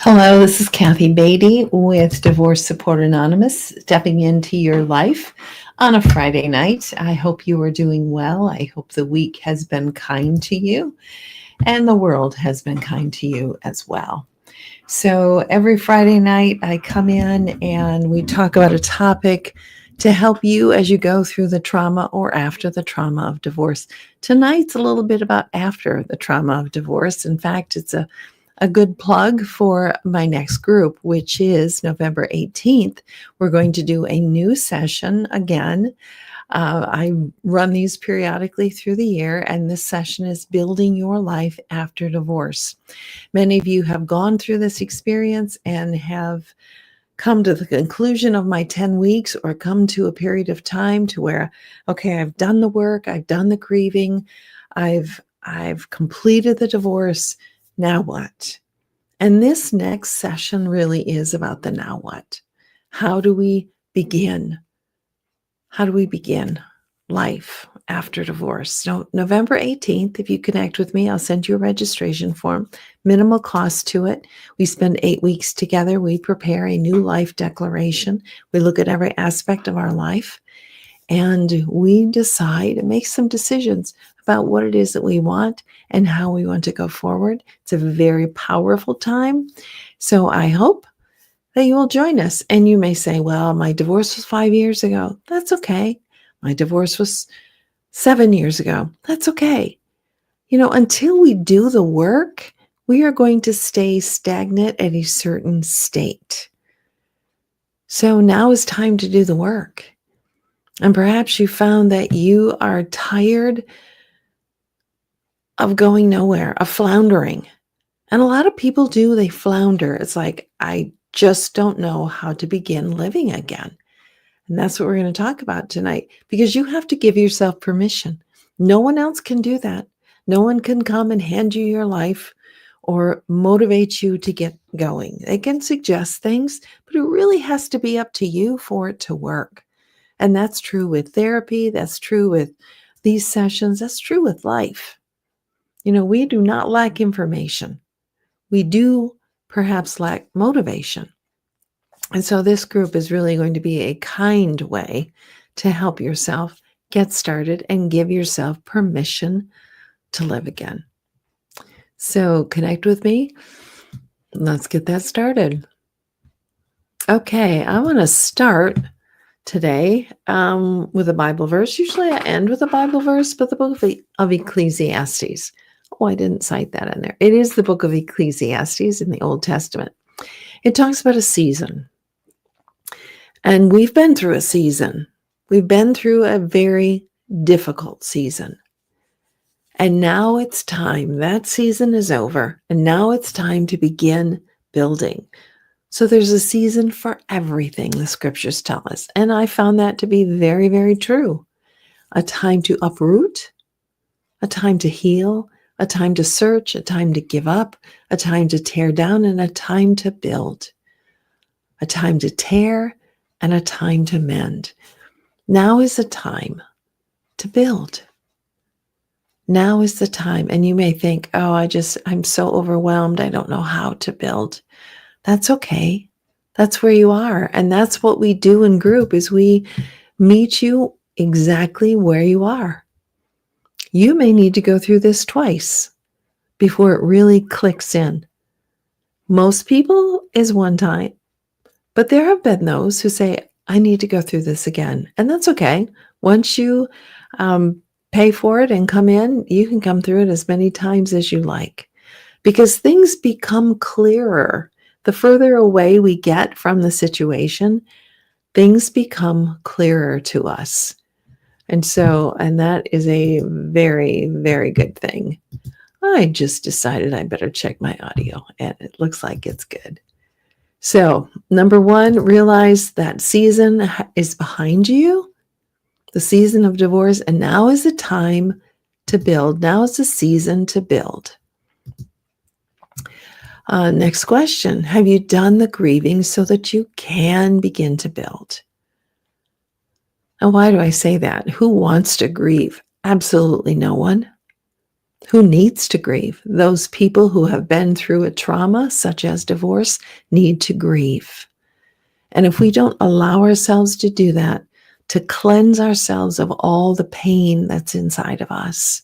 Hello, this is Kathy Beatty with Divorce Support Anonymous, stepping into your life on a Friday night. I hope you are doing well. I hope the week has been kind to you and the world has been kind to you as well. So every Friday night, I come in and we talk about a topic to help you as you go through the trauma or after the trauma of divorce. Tonight's a little bit about after the trauma of divorce. In fact, it's a good plug for my next group, which is November 18th. We're going to do a new session again. I run these periodically through the year, and this session is Building Your Life After Divorce. Many of you have gone through this experience and have come to the conclusion of my 10 weeks or come to a period of time to where, okay, I've done the work, I've done the grieving, I've completed the divorce. Now what? And this next session really is about the now what. How do we begin? How do we begin life after divorce? So November 18th, if you connect with me, I'll send you a registration form, minimal cost to it. We spend 8 weeks together. We prepare a new life declaration. We look at every aspect of our life and we decide and make some decisions about what it is that we want and how we want to go forward. It's a very powerful time. So I hope that you will join us. And you may say, well, my divorce was 5 years ago. That's okay. My divorce was 7 years ago. That's okay. Until we do the work, we are going to stay stagnant at a certain state. So now is time to do the work. And perhaps you found that you are tired of going nowhere, of floundering. And a lot of people do, they flounder. It's like, I just don't know how to begin living again. And that's what we're going to talk about tonight, because you have to give yourself permission. No one else can do that. No one can come and hand you your life or motivate you to get going. They can suggest things, but it really has to be up to you for it to work. And that's true with therapy. That's true with these sessions. That's true with life. We do not lack information. We do perhaps lack motivation. And so this group is really going to be a kind way to help yourself get started and give yourself permission to live again. So connect with me. Let's get that started. Okay, I want to start today with a Bible verse. Usually I end with a Bible verse, but the book of Ecclesiastes. Oh, I didn't cite that in there. It is the book of Ecclesiastes in the Old Testament. It talks about a season. And we've been through a season. We've been through a very difficult season. And now it's time. That season is over. And now it's time to begin building. So there's a season for everything, the scriptures tell us. And I found that to be very, very true. A time to uproot, a time to heal, a time to search, a time to give up, a time to tear down, and a time to build. A time to tear and a time to mend. Now is the time to build. Now is the time. And you may think, oh, I'm so overwhelmed. I don't know how to build. That's okay. That's where you are. And that's what we do in group is we meet you exactly where you are. You may need to go through this twice before it really clicks in. Most people is one time, but there have been those who say, I need to go through this again. And that's okay. Once you pay for it and come in, you can come through it as many times as you like, because things become clearer. The further away we get from the situation, things become clearer to us. And that is a very, very good thing. I just decided I better check my audio, and it looks like it's good. So, number one, realize that season is behind you, the season of divorce, and now is the time to build. Now is the season to build. Next question. Have you done the grieving so that you can begin to build? Now, why do I say that? Who wants to grieve? Absolutely no one. Who needs to grieve? Those people who have been through a trauma, such as divorce, need to grieve. And if we don't allow ourselves to do that, to cleanse ourselves of all the pain that's inside of us,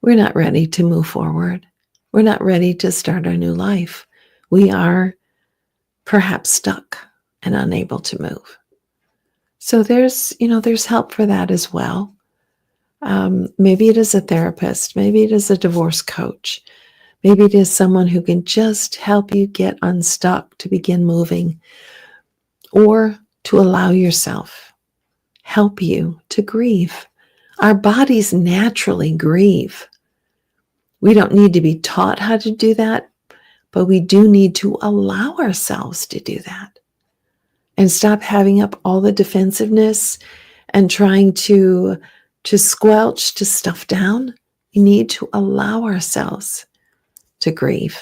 we're not ready to move forward. We're not ready to start our new life. We are perhaps stuck and unable to move. So there's help for that as well. Maybe it is a therapist. Maybe it is a divorce coach. Maybe it is someone who can just help you get unstuck to begin moving, or to allow yourself, help you to grieve. Our bodies naturally grieve. We don't need to be taught how to do that, but we do need to allow ourselves to do that and stop having up all the defensiveness and trying to squelch, to stuff down. We need to allow ourselves to grieve.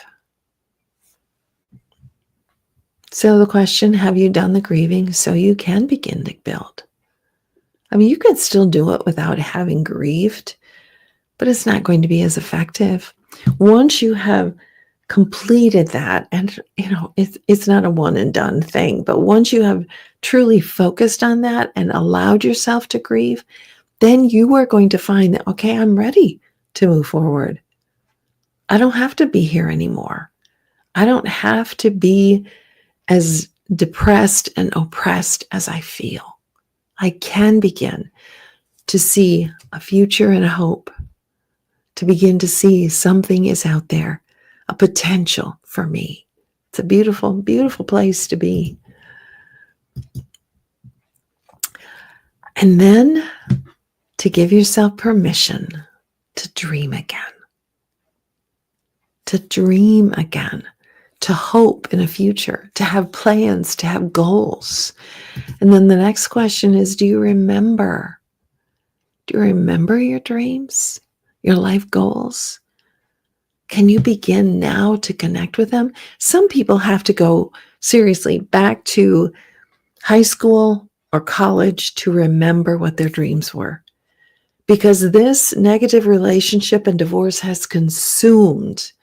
So the question, have you done the grieving so you can begin to build? I mean, you could still do it without having grieved, but it's not going to be as effective. Once you have completed that, and it's not a one and done thing, but once you have truly focused on that and allowed yourself to grieve, then you are going to find that, okay, I'm ready to move forward. I don't have to be here anymore. I don't have to be as depressed and oppressed as I feel. I can begin to see a future and a hope, to begin to see something is out there, a potential for me. It's a beautiful, beautiful place to be. And then to give yourself permission to dream again. To dream again. To hope in a future, to have plans, to have goals. And then the next question is, do you remember? Do you remember your dreams, your life goals? Can you begin now to connect with them? Some people have to go seriously back to high school or college to remember what their dreams were, because this negative relationship and divorce has consumed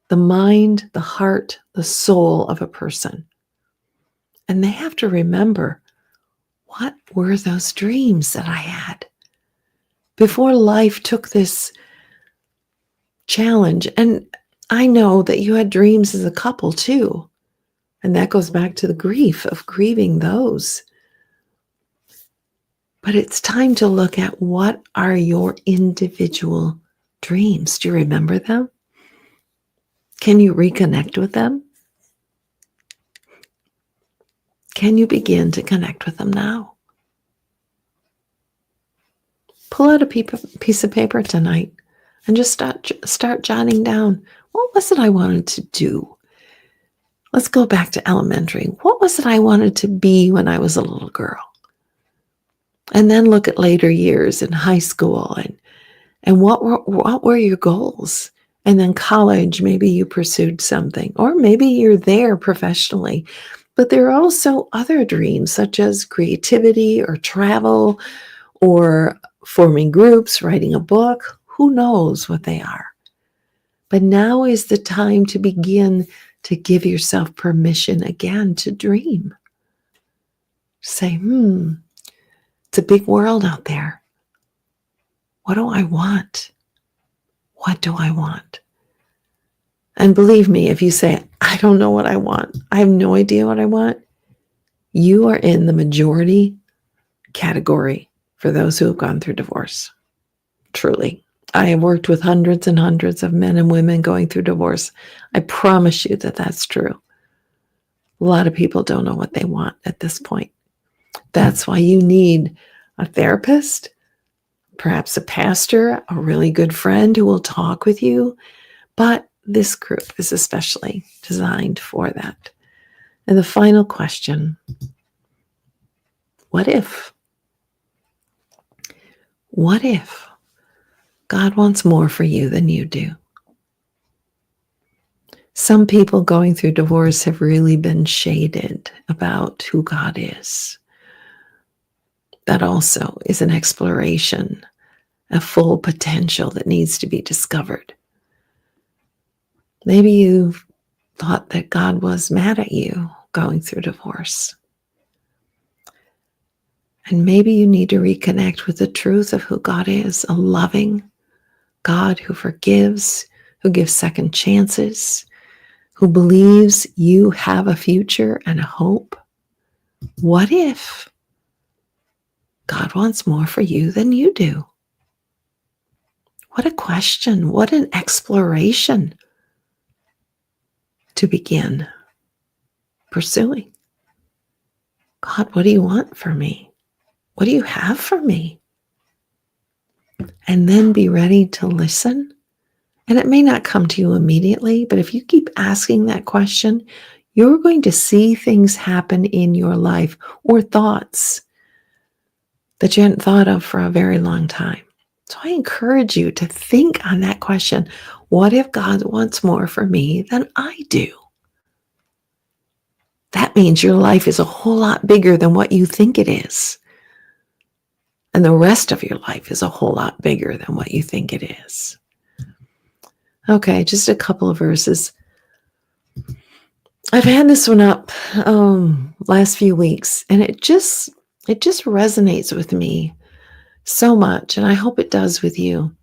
the mind, the heart, the soul of a person. And they have to remember, what were those dreams that I had before life took this challenge? And I know that you had dreams as a couple too. And that goes back to the grief of grieving those. But it's time to look at, what are your individual dreams? Do you remember them? Can you reconnect with them? Can you begin to connect with them now? Pull out a piece of paper tonight and just start jotting down, what was it I wanted to do? Let's go back to elementary. What was it I wanted to be when I was a little girl? And then look at later years in high school, and what were your goals? And then college, maybe you pursued something, or maybe you're there professionally. But there are also other dreams, such as creativity or travel or forming groups, writing a book. Who knows what they are? But now is the time to begin to give yourself permission again to dream. Say, it's a big world out there. What do I want? What do I want? And believe me, if you say, I don't know what I want, I have no idea what I want, you are in the majority category for those who have gone through divorce. Truly. I have worked with hundreds and hundreds of men and women going through divorce. I promise you that that's true. A lot of people don't know what they want at this point. That's why you need a therapist, perhaps a pastor, a really good friend who will talk with you. But this group is especially designed for that. And the final question, what if? What if God wants more for you than you do? Some people going through divorce have really been shaded about who God is. That also is an exploration a full potential that needs to be discovered. Maybe you thought that God was mad at you going through divorce. And maybe you need to reconnect with the truth of who God is, a loving God who forgives, who gives second chances, who believes you have a future and a hope. What if God wants more for you than you do? What a question. What an exploration to begin pursuing. God, what do you want for me? What do you have for me? And then be ready to listen. And it may not come to you immediately, but if you keep asking that question, you're going to see things happen in your life or thoughts that you hadn't thought of for a very long time. So I encourage you to think on that question. What if God wants more for me than I do? That means your life is a whole lot bigger than what you think it is. And the rest of your life is a whole lot bigger than what you think it is. Okay, just a couple of verses. I've had this one up last few weeks, and it just resonates with me so much, and I hope it does with you.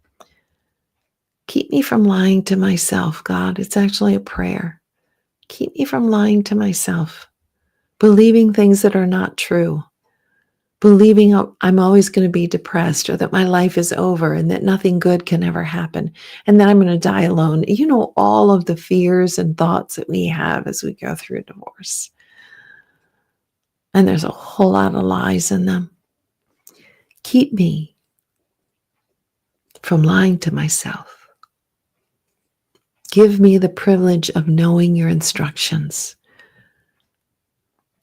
Keep me from lying to myself, God. It's actually a prayer. Keep me from lying to myself, believing things that are not true, believing I'm always going to be depressed, or that my life is over and that nothing good can ever happen, and that I'm going to die alone. You know, all of the fears and thoughts that we have as we go through a divorce. And there's a whole lot of lies in them. Keep me from lying to myself. Give me the privilege of knowing your instructions.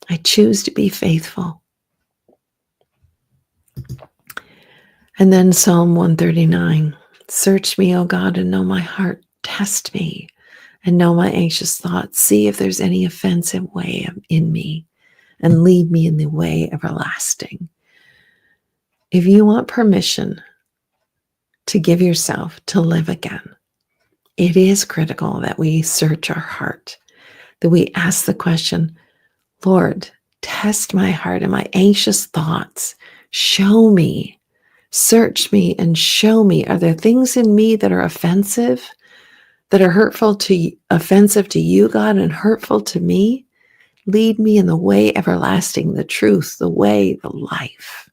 I choose to be faithful. And then Psalm 139, search me, O God, and know my heart. Test me and know my anxious thoughts. See if there's any offensive way in me, and lead me in the way everlasting. If you want permission to give yourself to live again, it is critical that we search our heart, that we ask the question, Lord, test my heart and my anxious thoughts. Show me. Search me and show me. Are there things in me that are offensive, that are offensive to you, God, and hurtful to me? Lead me in the way everlasting, the truth, the way, the life,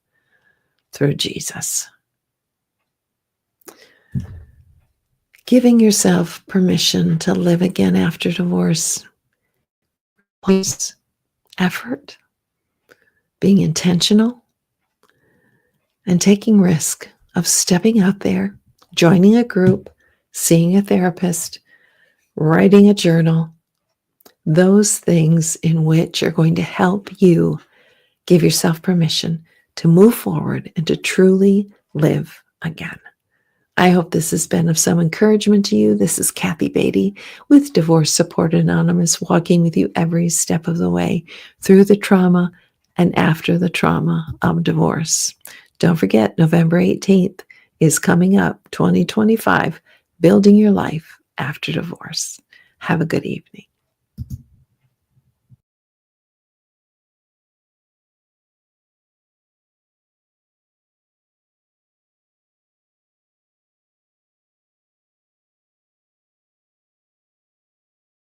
through Jesus. Giving yourself permission to live again after divorce. Please, effort, being intentional, and taking risk of stepping out there, joining a group, seeing a therapist, writing a journal, those things in which are going to help you give yourself permission to move forward and to truly live again. I hope this has been of some encouragement to you. This is Kathy Beatty with Divorce Support Anonymous, walking with you every step of the way through the trauma and after the trauma of divorce. Don't forget, November 18th is coming up, 2025, Building Your Life After Divorce. Have a good evening.